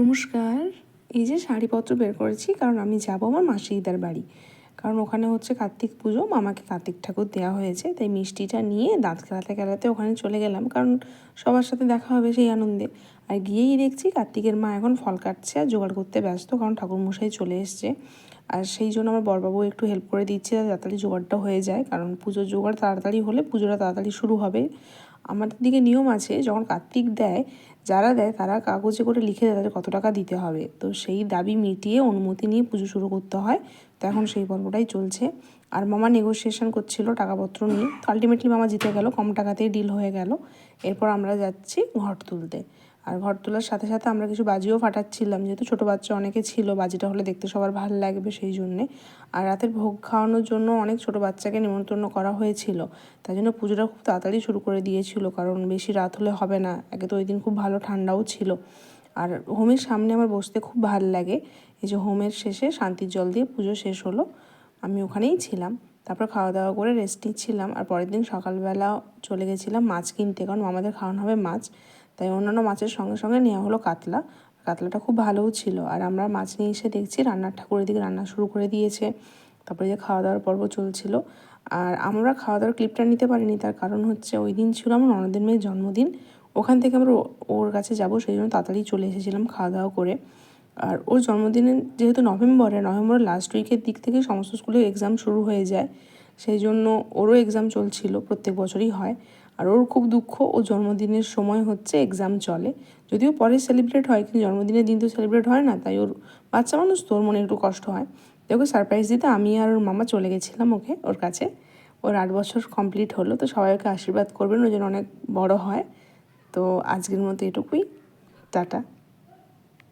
নমস্কার। এই যে শাড়িপত্র বের করেছি, কারণ আমি যাব আমার মাসিদার বাড়ি। কারণ ওখানে হচ্ছে কার্তিক পুজো, মামাকে কার্তিক ঠাকুর দেওয়া হয়েছে, তাই মিষ্টিটা নিয়ে দাঁত খেলাতে খেলাতে ওখানে চলে গেলাম, কারণ সবার সাথে দেখা হবে সেই আনন্দে। আর গিয়েই দেখছি কার্তিকের মা এখন ফল কাটছে আর জোগাড় করতে ব্যস্ত, কারণ ঠাকুরমশাই চলে এসছে। আর সেই জন্য আমার বড়বাবু একটু হেল্প করে দিচ্ছে, তাড়াতাড়ি জোগাড়টা হয়ে যায়, কারণ পুজোর জোগাড় তাড়াতাড়ি হলে পুজোটা তাড়াতাড়ি শুরু হবে। আমাদের দিকে নিয়ম আছে, যখন কার্তিক দেয়, যারা দেয় তারা কাগজে করে লিখে দেয় তাদের কত টাকা দিতে হবে, তো সেই দাবি মিটিয়ে অনুমতি নিয়ে পুজো শুরু করতে হয়। তো এখন সেই পর্বটাই চলছে। আর মামা নেগোসিয়েশন করছিল টাকাপত্র নিয়ে, তো আলটিমেটলি মামা জিতে গেল, কম টাকাতেই ডিল হয়ে গেল। এরপর আমরা যাচ্ছি ঘট তুলতে। আর ঘর তোলার সাথে সাথে আমরা কিছু বাজিও ফাটাচ্ছিলাম, যেহেতু ছোটো বাচ্চা অনেকে ছিল, বাজিটা হলে দেখতে সবার ভালো লাগবে সেই জন্যে। আর রাতের ভোগ খাওয়ানোর জন্য অনেক ছোটো বাচ্চাকে নিমন্ত্রণ করা হয়েছিল, তাই জন্য পুজোটা খুব তাড়াতাড়ি শুরু করে দিয়েছিল, কারণ বেশি রাত হলে হবে না। একে তো ওই দিন খুব ভালো ঠান্ডাও ছিল। আর হোমের সামনে আমার বসতে খুব ভালো লাগে। এই যে হোমের শেষে শান্তির জল দিয়ে পুজো শেষ হলো, আমি ওখানেই ছিলাম। তারপর খাওয়া দাওয়া করে রেস্ট নিচ্ছিলাম। আর পরের দিন সকালবেলা চলে গেছিলাম মাছ কিনতে, কারণ আমাদের খাওয়ানো হবে মাছ। তাই অন্যান্য মাছের সঙ্গে সঙ্গে নেওয়া হলো কাতলা। কাতলাটা খুব ভালোও ছিল। আর আমরা মাছ নিয়ে এসে দেখছি রান্নার ঠাকুর এদিকে রান্না শুরু করে দিয়েছে। তারপরে যে খাওয়া দাওয়ার পর্ব চলছিল। আর আমরা খাওয়া দাওয়ার ক্লিপটা নিতে পারিনি, তার কারণ হচ্ছে ওই দিন ছিল আমার ননদের মেয়ের জন্মদিন। ওখান থেকে আমরা ওর কাছে যাব, সেই জন্য তাড়াতাড়ি চলে এসেছিলাম খাওয়া দাওয়া করে। আর ওর জন্মদিনে যেহেতু নভেম্বরের লাস্ট উইকের দিক থেকে সমস্ত স্কুলে এক্সাম শুরু হয়ে যায়, সেই জন্য ওরও এক্সাম চলছিল, প্রত্যেক বছরই হয়। আর ওর খুব দুঃখ, ও জন্মদিনের সময় হচ্ছে এক্সাম চলে, যদিও পরে সেলিব্রেট হয়, কিন্তু জন্মদিনের দিন তো সেলিব্রেট হয় না, তাই ওর বাচ্চা মানুষ তো ওর মনে একটু কষ্ট হয়। ওকে সারপ্রাইজ দিতে আমি আর ওর মামা চলে গেছিলাম ওর কাছে। ওর 8 বছর কমপ্লিট হলো, তো সবাই ওকে আশীর্বাদ করবেন, ওই জন্য অনেক বড় হয়। তো আজকের মতো এটুকুই, টাটা।